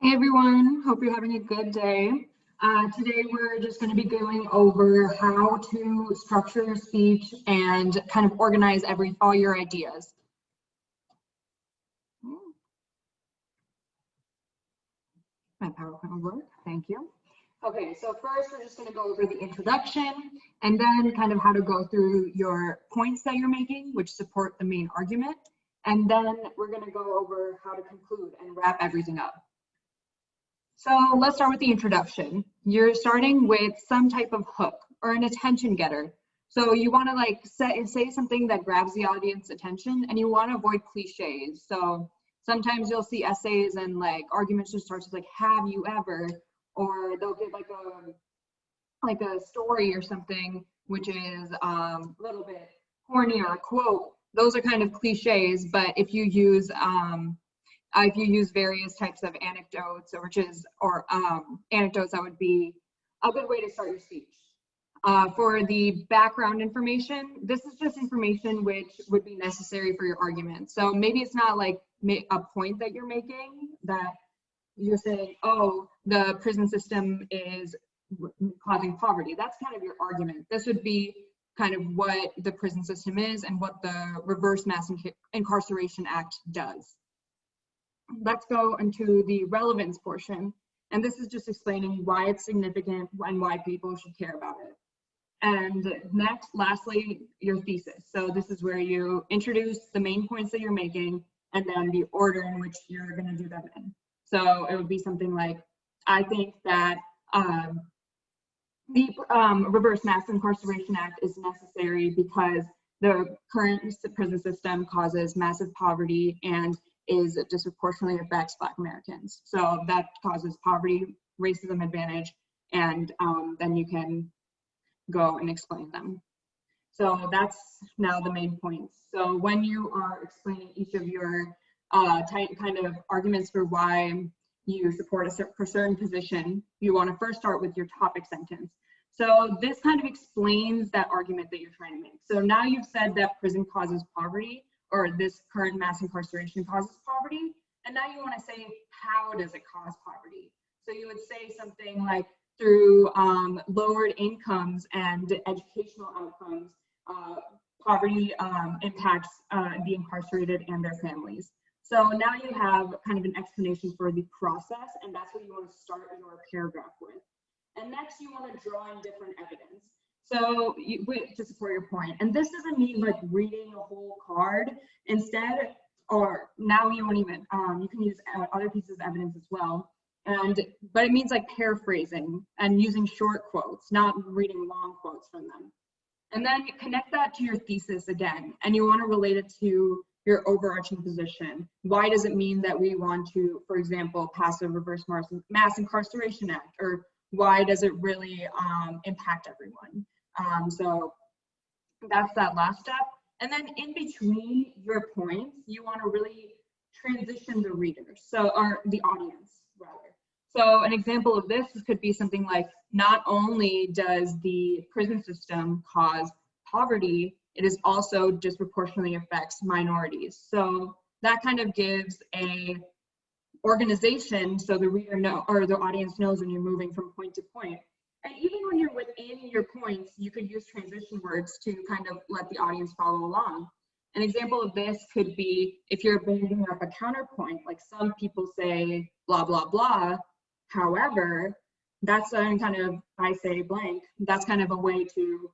Hey everyone, hope you're having a good day. Today we're just going to be going over how to structure your speech and kind of organize all your ideas. My PowerPoint will work, thank you. Okay, so first we're just going to go over the introduction and then kind of how to go through your points that you're making, which support the main argument. And then we're going to go over how to conclude and wrap everything up. So let's start with the introduction. You're starting with some type of hook or an attention getter. So you want to like say something that grabs the audience attention, and you want to avoid cliches. So sometimes you'll see essays and like arguments just starts with like, have you ever, or they'll give like a story or something, which is a little bit corny or a quote. Those are kind of cliches, but if you use various types of anecdotes, anecdotes, that would be a good way to start your speech. For the background information, this is just information which would be necessary for your argument. So maybe it's not like a point that you're making, that you're saying, oh, the prison system is causing poverty. That's kind of your argument. This would be kind of what the prison system is and what the Reverse Mass Incarceration Act does. Let's go into the relevance portion. And this is just explaining why it's significant and why people should care about it. And next, lastly, your thesis. So this is where you introduce the main points that you're making and then the order in which you're going to do them in. So it would be something like, I think that the Reverse Mass Incarceration Act is necessary because the current prison system causes massive poverty and is disproportionately affects Black Americans. So that causes poverty, racism advantage, and then you can go and explain them. So that's now the main points. So when you are explaining each of your kind of arguments for why you support a certain position, you want to first start with your topic sentence. So this kind of explains that argument that you're trying to make. So now you've said that prison causes poverty, or this current mass incarceration causes poverty, and now you want to say, how does it cause poverty? So you would say something like, through lowered incomes and educational outcomes, poverty impacts the incarcerated and their families. So now you have kind of an explanation for the process, and that's what you want to start your paragraph with. And next, you want to draw in different evidence. So to support your point, and this doesn't mean like reading a whole card. Instead, or now you won't even, you can use other pieces of evidence as well. But it means like paraphrasing and using short quotes, not reading long quotes from them. And then connect that to your thesis again, and you want to relate it to your overarching position. Why does it mean that we want to, for example, pass a Reverse Mass Incarceration Act, or why does it really impact everyone? So that's that last step. And then in between your points, you want to really transition the reader, or the audience rather. So an example of this could be something like, not only does the prison system cause poverty, it is also disproportionately affects minorities. So that kind of gives a organization so the reader or the audience knows when you're moving from point to point. And even when you're within your points, you could use transition words to kind of let the audience follow along. An example of this could be if you're building up a counterpoint, like some people say blah, blah, blah. However, that's kind of, I say blank, that's kind of a way to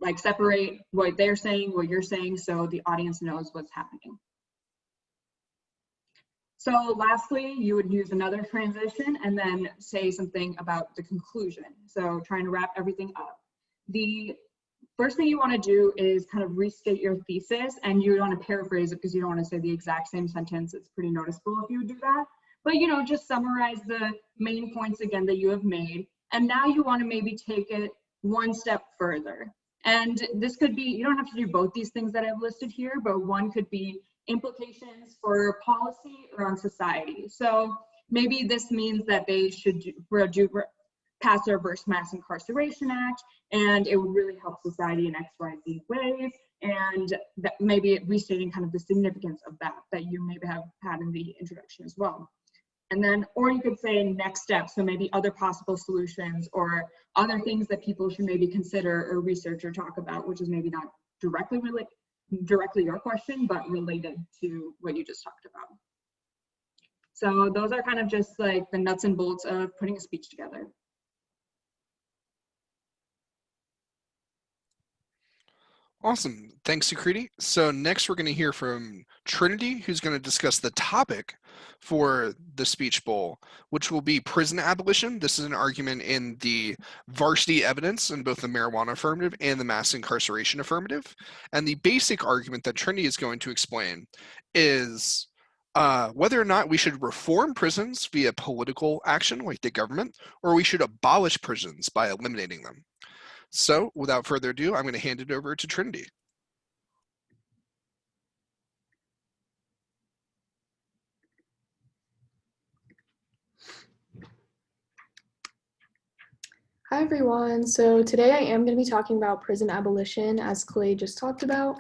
like separate what they're saying, what you're saying, so the audience knows what's happening. So lastly, you would use another transition and then say something about the conclusion. So trying to wrap everything up. The first thing you want to do is kind of restate your thesis, and you want to paraphrase it because you don't want to say the exact same sentence. It's pretty noticeable if you do that. But just summarize the main points again that you have made. And now you want to maybe take it one step further. And this could be, you don't have to do both these things that I've listed here, but one could be implications for policy or on society. So maybe this means that they should pass the Reverse Mass Incarceration Act, and it would really help society in XYZ ways, and that maybe restating kind of the significance of that you maybe have had in the introduction as well. And then, or you could say next steps, so maybe other possible solutions or other things that people should maybe consider or research or talk about, which is maybe not directly your question, but related to what you just talked about. So those are kind of just like the nuts and bolts of putting a speech together. Awesome. Thanks, Sukriti. So next we're going to hear from Trinity, who's going to discuss the topic for the speech bowl, which will be prison abolition. This is an argument in the varsity evidence in both the marijuana affirmative and the mass incarceration affirmative. And the basic argument that Trinity is going to explain is whether or not we should reform prisons via political action like the government, or we should abolish prisons by eliminating them. So, without further ado, I'm going to hand it over to Trinity. Hi everyone, so today I am going to be talking about prison abolition, as Clay just talked about,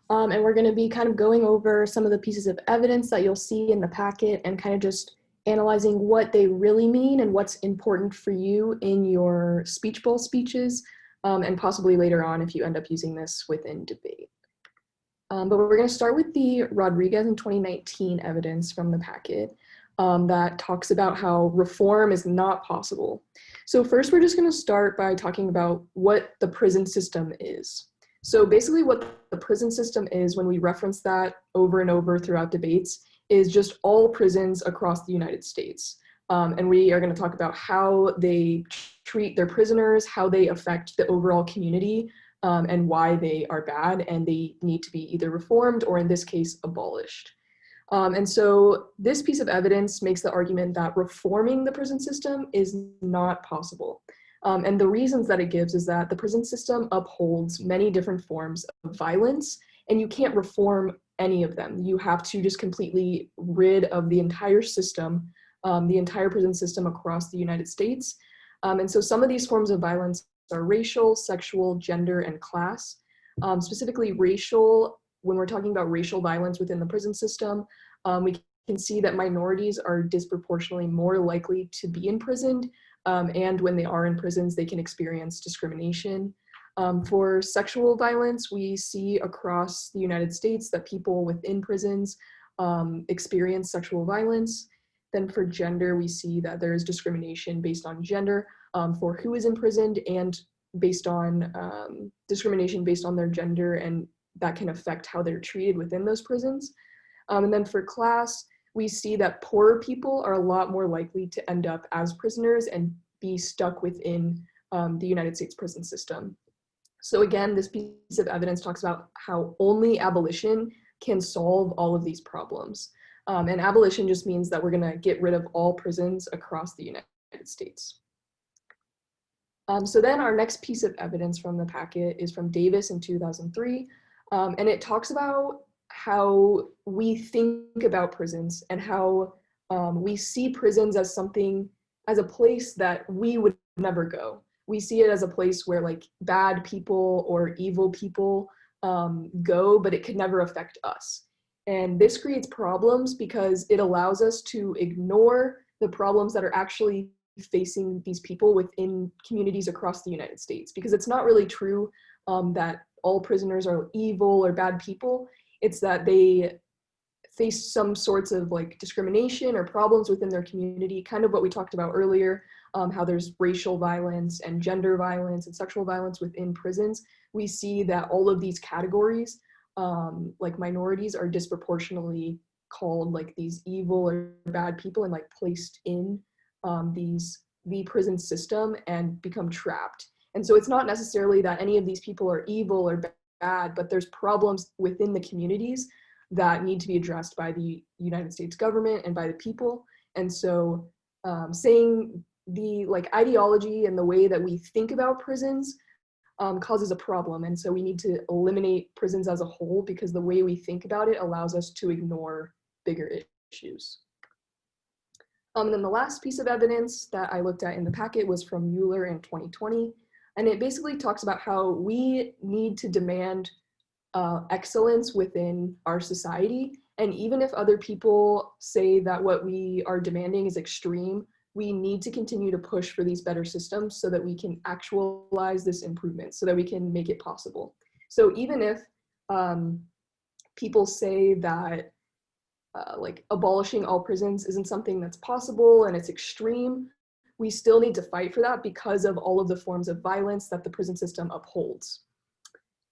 and we're going to be kind of going over some of the pieces of evidence that you'll see in the packet and kind of just analyzing what they really mean and what's important for you in your speech bowl speeches, and possibly later on if you end up using this within debate. But we're going to start with the Rodriguez in 2019 evidence from the packet that talks about how reform is not possible. So first, we're just going to start by talking about what the prison system is. So basically what the prison system is, when we reference that over and over throughout debates, is just all prisons across the United States. And we are going to talk about how they treat their prisoners, how they affect the overall community, and why they are bad and they need to be either reformed or, in this case, abolished. And so this piece of evidence makes the argument that reforming the prison system is not possible. And the reasons that it gives is that the prison system upholds many different forms of violence, and you can't reform any of them. You have to just completely rid of the entire system, the entire prison system across the United States. And so some of these forms of violence are racial, sexual, gender, and class. Specifically racial, when we're talking about racial violence within the prison system, we can see that minorities are disproportionately more likely to be imprisoned, and when they are in prisons, they can experience discrimination. For sexual violence, we see across the United States that people within prisons experience sexual violence. Then for gender, we see that there is discrimination based on gender for who is imprisoned, and based on discrimination based on their gender, and that can affect how they're treated within those prisons. And then for class, we see that poorer people are a lot more likely to end up as prisoners and be stuck within the United States prison system. So again, this piece of evidence talks about how only abolition can solve all of these problems. And abolition just means that we're going to get rid of all prisons across the United States. So then our next piece of evidence from the packet is from Davis in 2003. And it talks about how we think about prisons and how we see prisons as something, as a place that we would never go. We see it as a place where like bad people or evil people go, but it could never affect us. And this creates problems because it allows us to ignore the problems that are actually facing these people within communities across the United States, because it's not really true that all prisoners are evil or bad people. It's that they face some sorts of like discrimination or problems within their community, kind of what we talked about earlier, how there's racial violence and gender violence and sexual violence within prisons. We see that all of these categories, like minorities, are disproportionately called like these evil or bad people and like placed in the prison system and become trapped. And so it's not necessarily that any of these people are evil or bad, but there's problems within the communities that need to be addressed by the United States government and by the people. And so saying the like ideology and the way that we think about prisons causes a problem. And so we need to eliminate prisons as a whole, because the way we think about it allows us to ignore bigger issues. And then the last piece of evidence that I looked at in the packet was from Mueller in 2020. And it basically talks about how we need to demand excellence within our society. And even if other people say that what we are demanding is extreme, we need to continue to push for these better systems so that we can actualize this improvement, so that we can make it possible. So even if people say that like abolishing all prisons isn't something that's possible and it's extreme, we still need to fight for that because of all of the forms of violence that the prison system upholds.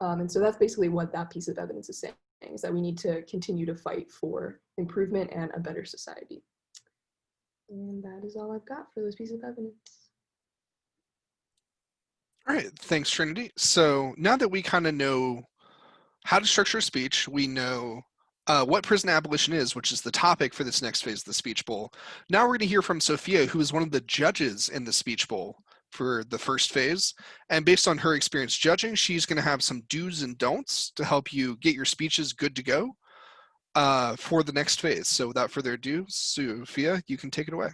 And so that's basically what that piece of evidence is saying, is that we need to continue to fight for improvement and a better society. And that is all I've got for this piece of evidence. All right, thanks, Trinity. So now that we kind of know how to structure a speech, we know what prison abolition is, which is the topic for this next phase of the Speech Bowl. Now we're going to hear from Sophia, who is one of the judges in the Speech Bowl for the first phase. And based on her experience judging, she's going to have some do's and don'ts to help you get your speeches good to go for the next phase. So without further ado, Sophia, you can take it away.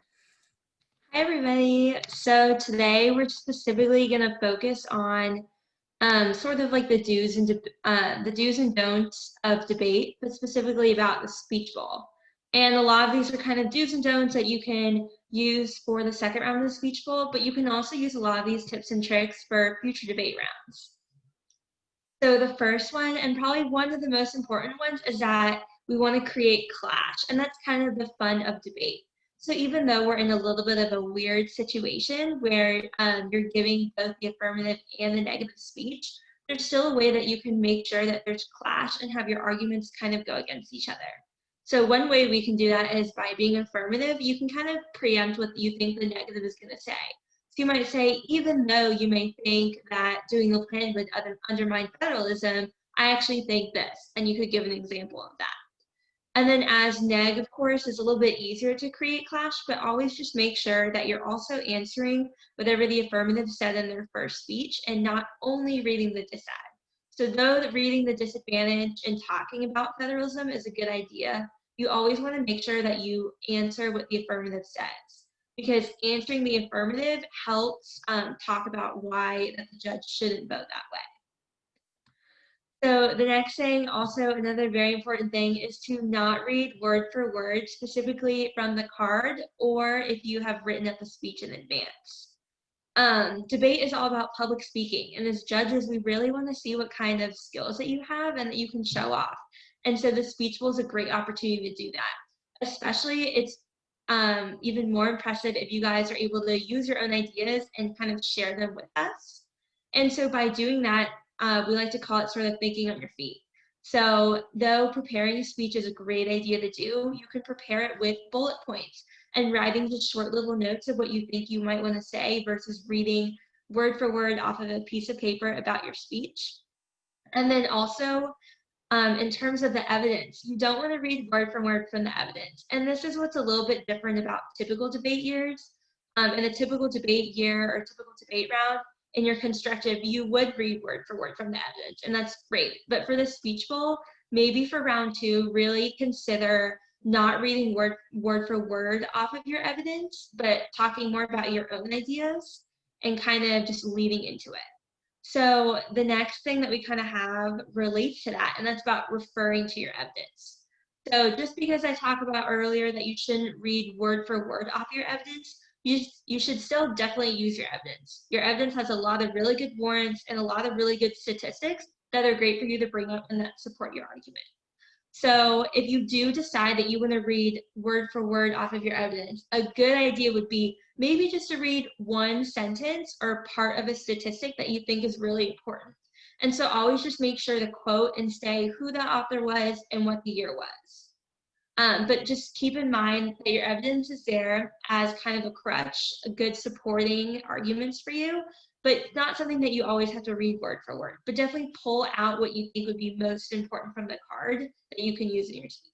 Hi, everybody. So today we're specifically going to focus on sort of like the do's and don'ts of debate, but specifically about the Speech Bowl. And a lot of these are kind of do's and don'ts that you can use for the second round of the Speech Bowl, but you can also use a lot of these tips and tricks for future debate rounds. So the first one, and probably one of the most important ones, is that we want to create clash, and that's kind of the fun of debate. So even though we're in a little bit of a weird situation where you're giving both the affirmative and the negative speech, there's still a way that you can make sure that there's clash and have your arguments kind of go against each other. So one way we can do that is by being affirmative, you can kind of preempt what you think the negative is going to say. So you might say, even though you may think that doing the plan would undermine federalism, I actually think this, and you could give an example of that. And then as neg, of course, is a little bit easier to create clash, but always just make sure that you're also answering whatever the affirmative said in their first speech and not only reading the disad. So though reading the disadvantage and talking about federalism is a good idea, you always want to make sure that you answer what the affirmative says, because answering the affirmative helps talk about why that the judge shouldn't vote that way. So the next thing, also another very important thing, is to not read word for word, specifically from the card, or if you have written up a speech in advance. Debate is all about public speaking, and as judges, we really want to see what kind of skills that you have and that you can show off. And so the Speech Bowl is a great opportunity to do that. Especially, it's even more impressive if you guys are able to use your own ideas and kind of share them with us. And so by doing that, we like to call it sort of thinking on your feet. So though preparing a speech is a great idea to do, you can prepare it with bullet points and writing just short little notes of what you think you might want to say versus reading word for word off of a piece of paper about your speech. And then also, in terms of the evidence, you don't want to read word for word from the evidence. And this is what's a little bit different about typical debate years. In a typical debate year or typical debate round, in your constructive, you would read word for word from the evidence, and that's great. But for the Speech Bowl, maybe for round 2, really consider not reading word for word off of your evidence, but talking more about your own ideas and kind of just leading into it. So the next thing that we kind of have relates to that, and that's about referring to your evidence. So just because I talked about earlier that you shouldn't read word for word off your evidence, you should still definitely use your evidence. Your evidence has a lot of really good warrants and a lot of really good statistics that are great for you to bring up and that support your argument. So if you do decide that you want to read word for word off of your evidence, a good idea would be maybe just to read one sentence or part of a statistic that you think is really important. And so always just make sure to quote and say who the author was and what the year was. But just keep in mind that your evidence is there as kind of a crutch, a good supporting arguments for you, but not something that you always have to read word for word. But definitely pull out what you think would be most important from the card that you can use in your speech.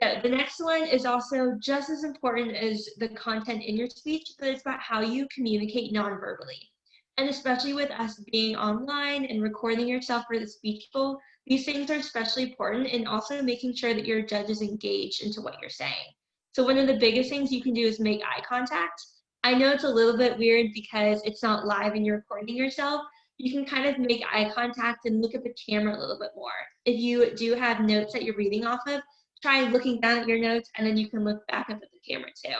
So the next one is also just as important as the content in your speech, but it's about how you communicate non-verbally. And especially with us being online and recording yourself for the Speech Bowl, these things are especially important, and also making sure that your judge is engaged into what you're saying. So one of the biggest things you can do is make eye contact. I know it's a little bit weird because it's not live and you're recording yourself, you can kind of make eye contact and look at the camera a little bit more. If you do have notes that you're reading off of, try looking down at your notes, and then you can look back up at the camera too.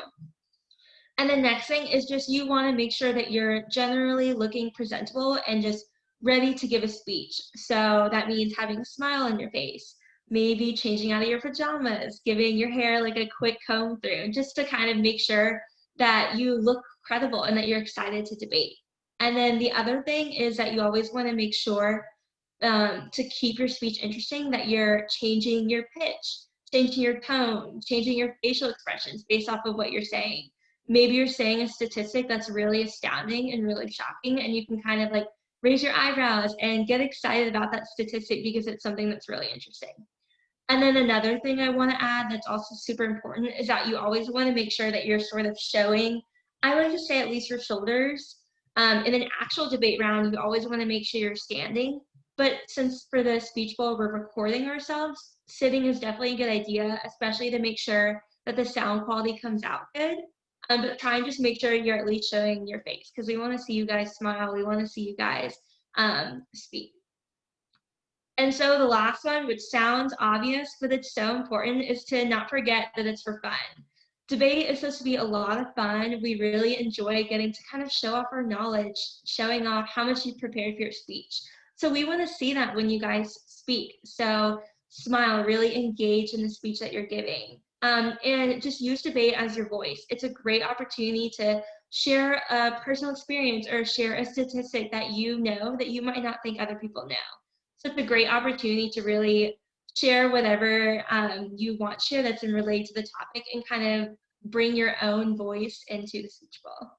And the next thing is just you want to make sure that you're generally looking presentable and just ready to give a speech. So that means having a smile on your face, maybe changing out of your pajamas, giving your hair like a quick comb through, just to kind of make sure that you look credible and that you're excited to debate. And then the other thing is that you always want to make sure to keep your speech interesting, that you're changing your pitch, changing your tone, changing your facial expressions based off of what you're saying. Maybe you're saying a statistic that's really astounding and really shocking, and you can kind of like raise your eyebrows and get excited about that statistic because it's something that's really interesting. And then another thing I want to add that's also super important is that you always want to make sure that you're sort of showing, I like to say at least your shoulders. In an actual debate round, you always want to make sure you're standing. But since for the speech bowl, we're recording ourselves, sitting is definitely a good idea, especially to make sure that the sound quality comes out good. But try and just make sure you're at least showing your face, because we want to see you guys smile. We want to see you guys speak. And so the last one, which sounds obvious, but it's so important, is to not forget that it's for fun. Debate is supposed to be a lot of fun. We really enjoy getting to kind of show off our knowledge, showing off how much you've prepared for your speech. So we want to see that when you guys speak. So smile, really engage in the speech that you're giving. And just use debate as your voice. It's a great opportunity to share a personal experience or share a statistic that you know that you might not think other people know. So it's a great opportunity to really share whatever you want to share that's in related to the topic and kind of bring your own voice into the speech bowl.